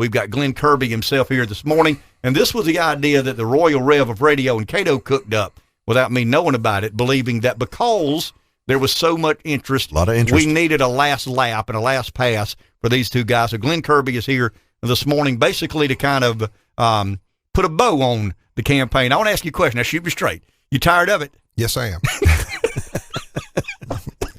We've got Glen Kirby himself here this morning, and this was the idea that the Royal Rev of Radio and Cato cooked up without me knowing about it, believing that because there was so much interest, a lot of interest, we needed a last lap and a last pass for these two guys. So Glen Kirby is here this morning basically to kind of put a bow on the campaign. I want to ask you a question. Now, shoot me straight. You tired of it? Yes, I am.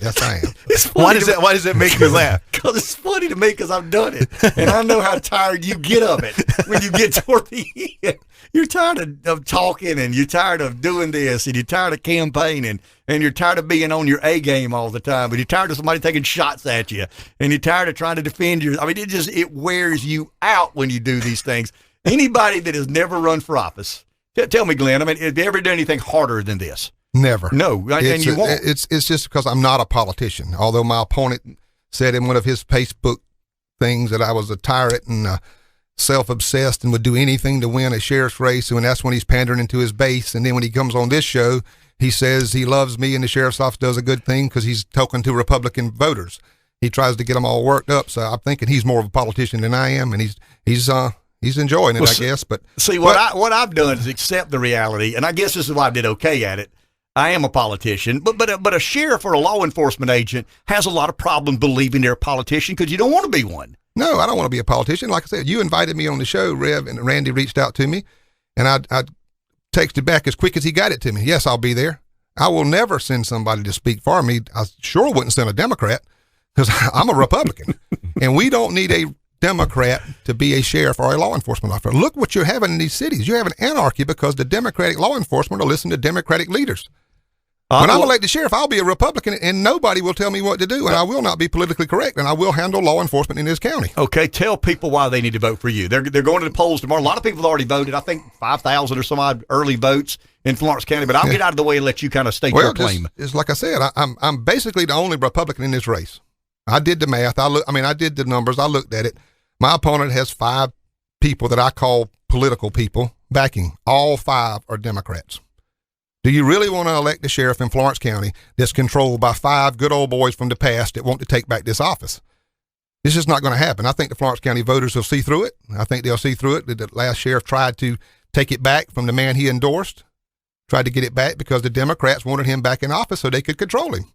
Yes, I am. Why does that make you laugh? Because it's funny to me because I've done it. And I know how tired you get of it when you get toward the end. You're tired of talking, and you're tired of doing this, and you're tired of campaigning, and you're tired of being on your A game all the time, and you're tired of somebody taking shots at you, and you're tired of trying to defend your. I mean, it wears you out when you do these things. Anybody that has never run for office, tell me, Glenn, I mean, have you ever done anything harder than this? Never. No, and you won't. It's just because I'm not a politician. Although my opponent said in one of his Facebook things that I was a tyrant and self-obsessed and would do anything to win a sheriff's race, and that's when he's pandering into his base. And then when he comes on this show, he says he loves me and the sheriff's office does a good thing because he's talking to Republican voters. He tries to get them all worked up. So I'm thinking he's more of a politician than I am, and he's enjoying it, I guess. But see, what I've done is accept the reality, and I guess this is why I did okay at it. I am a politician, but a sheriff or a law enforcement agent has a lot of problems believing they're a politician because you don't want to be one. No, I don't want to be a politician. Like I said, you invited me on the show, Rev, and Randy reached out to me, and I texted back as quick as he got it to me. Yes, I'll be there. I will never send somebody to speak for me. I sure wouldn't send a Democrat because I'm a Republican, and we don't need a Democrat to be a sheriff or a law enforcement officer. Look what you're having in these cities. You're having anarchy because the Democratic law enforcement are listening to Democratic leaders. When I'm elected sheriff, I'll be a Republican, and nobody will tell me what to do, and I will not be politically correct, and I will handle law enforcement in this county. Okay, tell people why they need to vote for you. They're going to the polls tomorrow. A lot of people have already voted. I think 5,000 or some odd early votes in Florence County, but I'll get out of the way and let you kind of state your claim. It's like I said, I'm basically the only Republican in this race. I did the math. I did the numbers. I looked at it. My opponent has 5 people that I call political people backing. All 5 are Democrats. Do you really want to elect a sheriff in Florence County that's controlled by 5 good old boys from the past that want to take back this office? This is not going to happen. I think the Florence County voters will see through it. I think they'll see through it that the last sheriff tried to take it back from the man he endorsed, tried to get it back because the Democrats wanted him back in office so they could control him.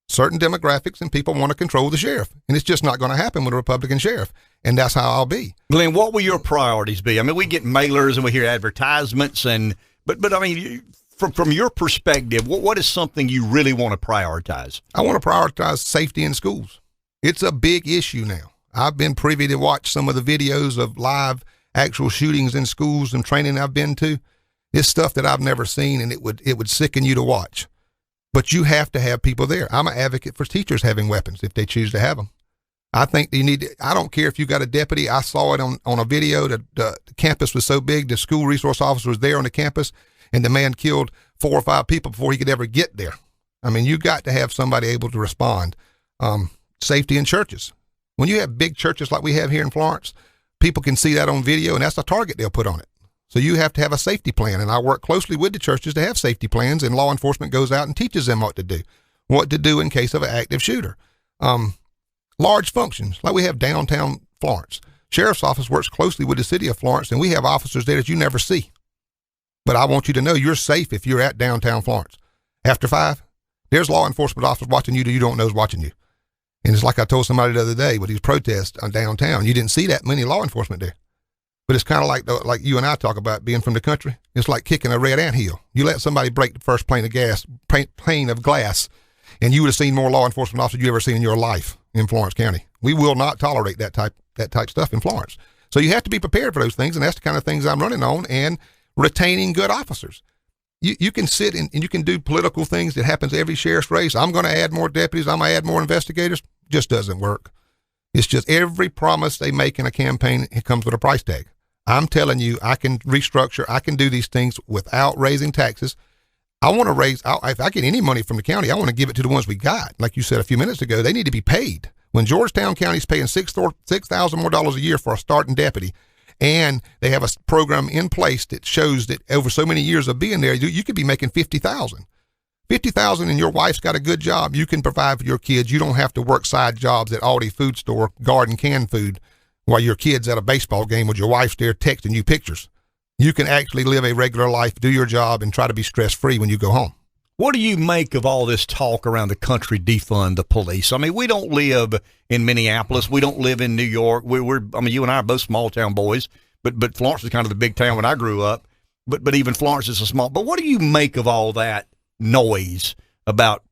Certain demographics and people want to control the sheriff, and it's just not going to happen with a Republican sheriff, and that's how I'll be. Glenn, what will your priorities be? I mean, we get mailers and we hear advertisements, but I mean, from your perspective, what is something you really want to prioritize? I want to prioritize safety in schools. It's a big issue now. I've been privy to watch some of the videos of live actual shootings in schools and training I've been to. It's stuff that I've never seen, and it would sicken you to watch. But you have to have people there. I'm an advocate for teachers having weapons if they choose to have them. I think you need to, I don't care if you got a deputy. I saw it on a video that the campus was so big, the school resource officer was there on the campus, and the man killed 4 or 5 people before he could ever get there. I mean, you got to have somebody able to respond. Safety in churches. When you have big churches like we have here in Florence, people can see that on video, and that's the target they'll put on it. So you have to have a safety plan, and I work closely with the churches to have safety plans, and law enforcement goes out and teaches them what to do in case of an active shooter. Large functions, like we have downtown Florence. Sheriff's office works closely with the city of Florence, and we have officers there that you never see. But I want you to know you're safe if you're at downtown Florence. After 5, there's law enforcement officers watching you that you don't know is watching you. And it's like I told somebody the other day with these protests downtown, you didn't see that many law enforcement there. But it's kind of like you and I talk about being from the country. It's like kicking a red anthill. You let somebody break the first pane of glass, and you would have seen more law enforcement officers you ever seen in your life in Florence County. We will not tolerate that type stuff in Florence. So you have to be prepared for those things, and that's the kind of things I'm running on, and retaining good officers. You can sit and you can do political things that happens every sheriff's race. I'm going to add more deputies. I'm going to add more investigators. Just doesn't work. It's just every promise they make in a campaign, it comes with a price tag. I'm telling you, I can restructure. I can do these things without raising taxes. I want to raise, if I get any money from the county, I want to give it to the ones we got. Like you said a few minutes ago, they need to be paid. When Georgetown County is paying $6,000 more a year for a starting deputy, and they have a program in place that shows that over so many years of being there, you could be making $50,000. $50,000 and your wife's got a good job. You can provide for your kids. You don't have to work side jobs at Aldi food store, garden canned food. while your kid's at a baseball game with your wife's there texting you pictures. You can actually live a regular life, do your job, and try to be stress-free when you go home. What do you make of all this talk around the country, defund the police? I mean, we don't live in Minneapolis. We don't live in New York. I mean, you and I are both small-town boys, but Florence was kind of the big town when I grew up. But even Florence is a small. But what do you make of all that noise about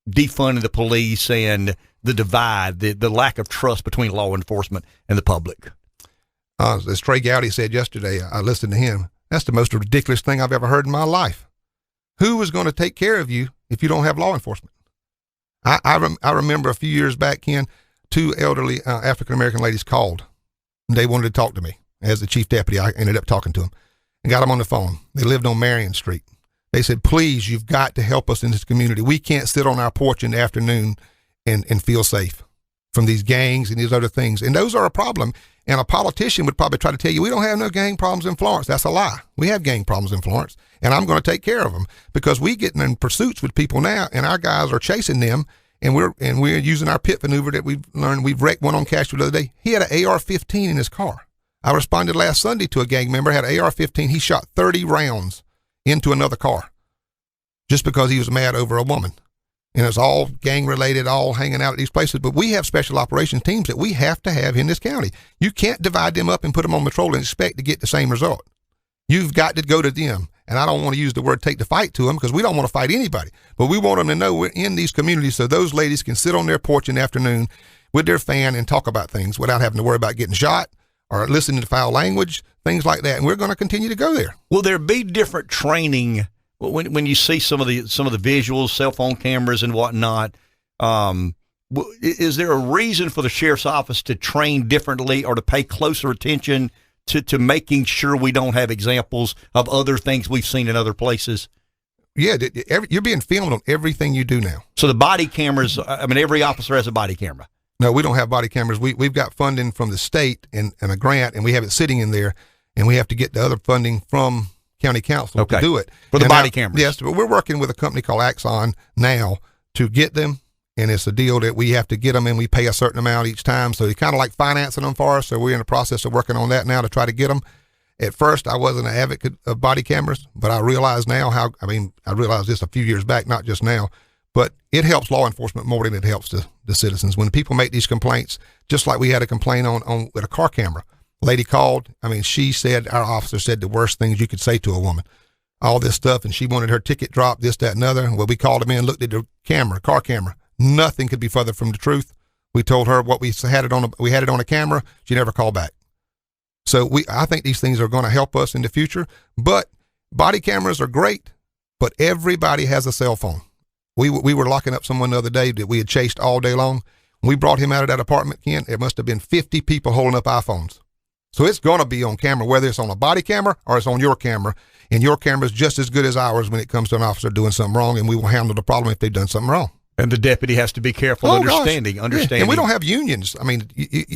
defunding the police and the divide, the lack of trust between law enforcement and the public? As Trey Gowdy said yesterday, I listened to him. That's the most ridiculous thing I've ever heard in my life. Who is going to take care of you if you don't have law enforcement? I remember a few years back, Ken, two elderly African-American ladies called. And they wanted to talk to me. As the chief deputy, I ended up talking to them and got them on the phone. They lived on Marion Street. They said, please, you've got to help us in this community. We can't sit on our porch in the afternoon and feel safe from these gangs and these other things. And those are a problem. And a politician would probably try to tell you, we don't have no gang problems in Florence. That's a lie. We have gang problems in Florence, and I'm going to take care of them because we getting in pursuits with people now, and our guys are chasing them, and we're using our pit maneuver that we've learned. We've wrecked one on Castro the other day. He had an AR-15 in his car. I responded last Sunday to a gang member, had an AR-15. He shot 30 rounds into another car just because he was mad over a woman. And it's all gang-related, all hanging out at these places. But we have special operations teams that we have to have in this county. You can't divide them up and put them on patrol and expect to get the same result. You've got to go to them. And I don't want to use the word take the fight to them because we don't want to fight anybody. But we want them to know we're in these communities so those ladies can sit on their porch in the afternoon with their fan and talk about things without having to worry about getting shot or listening to foul language, things like that. And we're going to continue to go there. Will there be different training when you see some of the visuals, cell phone cameras and whatnot? Is there a reason for the sheriff's office to train differently or to pay closer attention to making sure we don't have examples of other things we've seen in other places? Yeah, you're being filmed on everything you do now. So the body cameras, I mean, every officer has a body camera. No, we don't have body cameras. We've got funding from the state and a grant, and we have it sitting in there, and we have to get the other funding from county council to do it. For the body cameras. Yes, but we're working with a company called Axon now to get them, and it's a deal that we have to get them, and we pay a certain amount each time. So it's kind of like financing them for us, so we're in the process of working on that now to try to get them. At first, I wasn't an advocate of body cameras, but I realize now I realized this a few years back, not just now, but it helps law enforcement more than it helps the citizens. When people make these complaints, just like we had a complaint on with a car camera. Lady called. I mean, she said, our officer said the worst things you could say to a woman. All this stuff, and she wanted her ticket dropped, this, that, and other. Well, we called him in, looked at the camera, car camera. Nothing could be further from the truth. We told her what we had it on a camera. She never called back. So I think these things are going to help us in the future. But body cameras are great, but everybody has a cell phone. We were locking up someone the other day that we had chased all day long. When we brought him out of that apartment, Ken, there must have been 50 people holding up iPhones. So it's going to be on camera, whether it's on a body camera or it's on your camera. And your camera is just as good as ours when it comes to an officer doing something wrong, and we will handle the problem if they've done something wrong. And the deputy has to be careful, understanding. Yeah. And we don't have unions. I mean,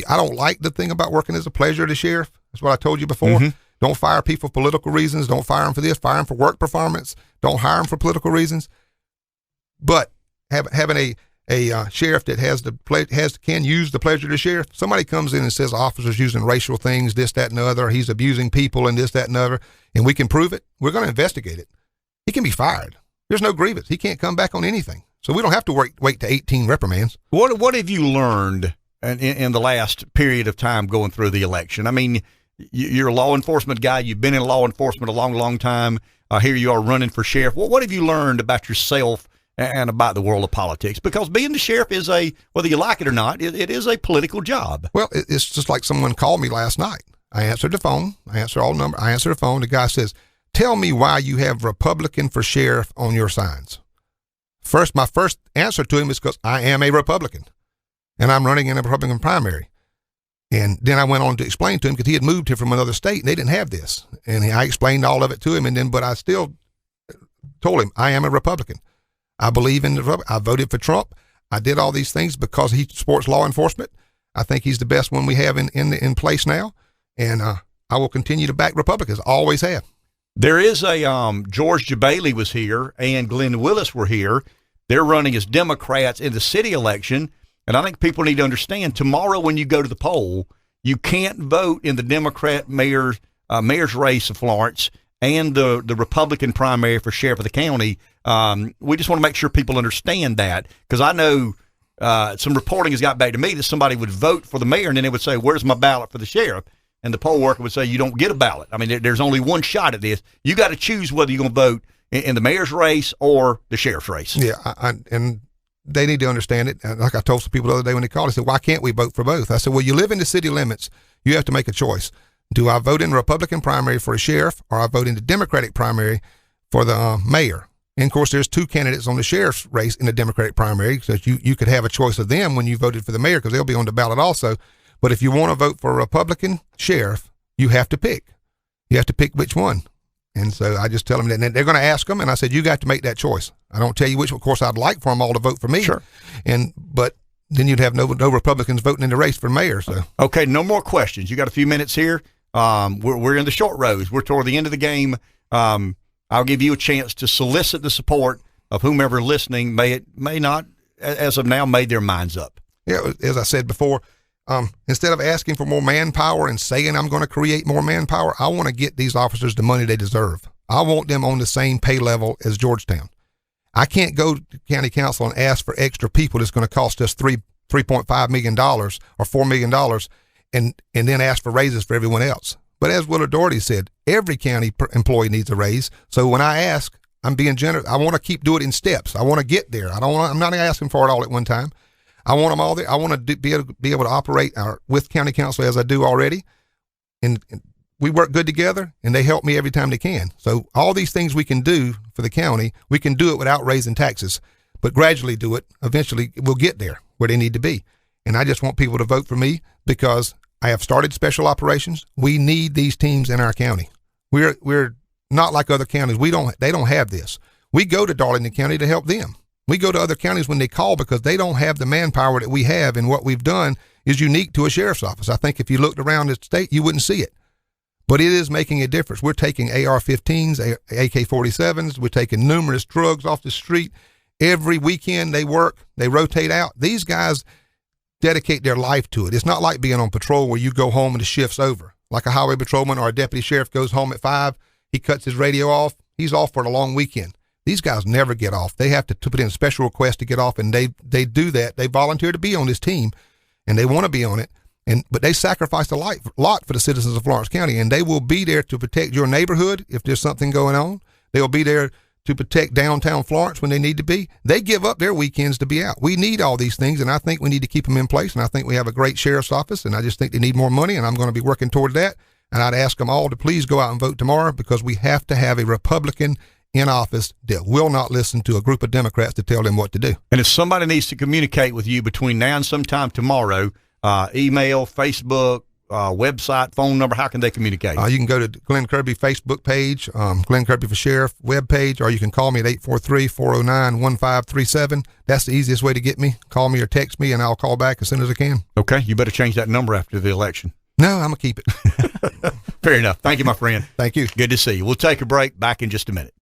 I don't like the thing about working as a pleasure to sheriff. That's what I told you before. Mm-hmm. Don't fire people for political reasons. Don't fire them for this. Fire them for work performance. Don't hire them for political reasons. But having a sheriff that can use the pleasure to sheriff. Somebody comes in and says officer's using racial things, this, that, and the other. He's abusing people and this, that, and the other, and we can prove it. We're going to investigate it. He can be fired. There's no grievance. He can't come back on anything. So we don't have to wait to 18 reprimands. What have you learned in the last period of time going through the election? I mean, you're a law enforcement guy. You've been in law enforcement a long, long time. Here you are running for sheriff. What have you learned about yourself and about the world of politics? Because being the sheriff is whether you like it or not, it is a political job. Well, it's just like someone called me last night. I answered the phone. I answered the phone. The guy says, tell me why you have Republican for sheriff on your signs. My first answer to him is because I am a Republican and I'm running in a Republican primary. And then I went on to explain to him because he had moved here from another state and they didn't have this. And I explained all of it to him. But I still told him I am a Republican. I believe in the Republic. I voted for Trump. I did all these things because he supports law enforcement. I think he's the best one we have in place now. And I will continue to back Republicans. Always have. There is a George Bailey was here and Glenn Willis were here. They're running as Democrats in the city election. And I think people need to understand tomorrow when you go to the poll, you can't vote in the Democrat mayor's race of Florence and the Republican primary for sheriff of the county. We just want to make sure people understand that, because I know some reporting has got back to me that somebody would vote for the mayor and then they would say, "Where's my ballot for the sheriff?" And the poll worker would say, "You don't get a ballot. I mean, there's only one shot at this. You got to choose whether you're going to vote in the mayor's race or the sheriff's race." Yeah, and they need to understand it. Like I told some people the other day when they called, I said, "Why can't we vote for both?" I said, "Well, you live in the city limits. You have to make a choice. Do I vote in the Republican primary for a sheriff, or I vote in the Democratic primary for the mayor?" And of course, there's two candidates on the sheriff's race in the Democratic primary, so you could have a choice of them when you voted for the mayor, because they'll be on the ballot also. But if you want to vote for a Republican sheriff, you have to pick. You have to pick which one. And so I just tell them that, and they're going to ask them, and I said, "You got to make that choice. I don't tell you which. Of course, I'd like for them all to vote for me. Sure. But then you'd have no Republicans voting in the race for mayor." So okay, no more questions. You got a few minutes here. We're in the short rows. We're toward the end of the game. I'll give you a chance to solicit the support of whomever listening may not, as of now, made their minds up. Yeah, as I said before, instead of asking for more manpower and saying I'm going to create more manpower, I want to get these officers the money they deserve. I want them on the same pay level as Georgetown. I can't go to county council and ask for extra people that's going to cost us $3.5 million or $4 million and then ask for raises for everyone else. But as Willard Doherty said, every county employee needs a raise. So when I ask, I'm being generous. I want to keep doing it in steps. I want to get there. I'm not asking for it all at one time. I want them all there. I want to be able to operate with county council as I do already. And we work good together, and they help me every time they can. So all these things we can do for the county, we can do it without raising taxes, but gradually do it. Eventually, we'll get there where they need to be. And I just want people to vote for me because I have started special operations. We need these teams in our county. We're not like other counties. They don't have this. We go to Darlington County to help them. We go to other counties when they call because they don't have the manpower that we have, and what we've done is unique to a sheriff's office. I think if you looked around the state, you wouldn't see it. But it is making a difference. We're taking AR-15s, AK-47s. We're taking numerous drugs off the street. Every weekend they work, they rotate out. These guys dedicate their life to it. It's not like being on patrol where you go home and the shift's over. Like a highway patrolman or a deputy sheriff goes home at 5, he cuts his radio off, he's off for a long weekend. These guys never get off. They have to put in a special request to get off, and they do that. They volunteer to be on this team, and they want to be on it. But they sacrifice a lot for the citizens of Florence County, and they will be there to protect your neighborhood if there's something going on. They'll be there to protect downtown Florence when they need to be. They give up their weekends to be out. We need all these things, and I think we need to keep them in place, and I think we have a great sheriff's office, and I just think they need more money, and I'm going to be working toward that. And I'd ask them all to please go out and vote tomorrow, because we have to have a Republican in office that will not listen to a group of Democrats to tell them what to do. And if somebody needs to communicate with you between now and sometime tomorrow, email, Facebook, website, phone number, how can they communicate? You can go to Glen Kirby Facebook page, Glen Kirby for Sheriff webpage, or you can call me at 843-409-1537. That's the easiest way to get me. Call me or text me, and I'll call back as soon as I can. Okay, you better change that number after the election. No, I'm going to keep it. Fair enough. Thank you, my friend. Thank you. Good to see you. We'll take a break. Back in just a minute.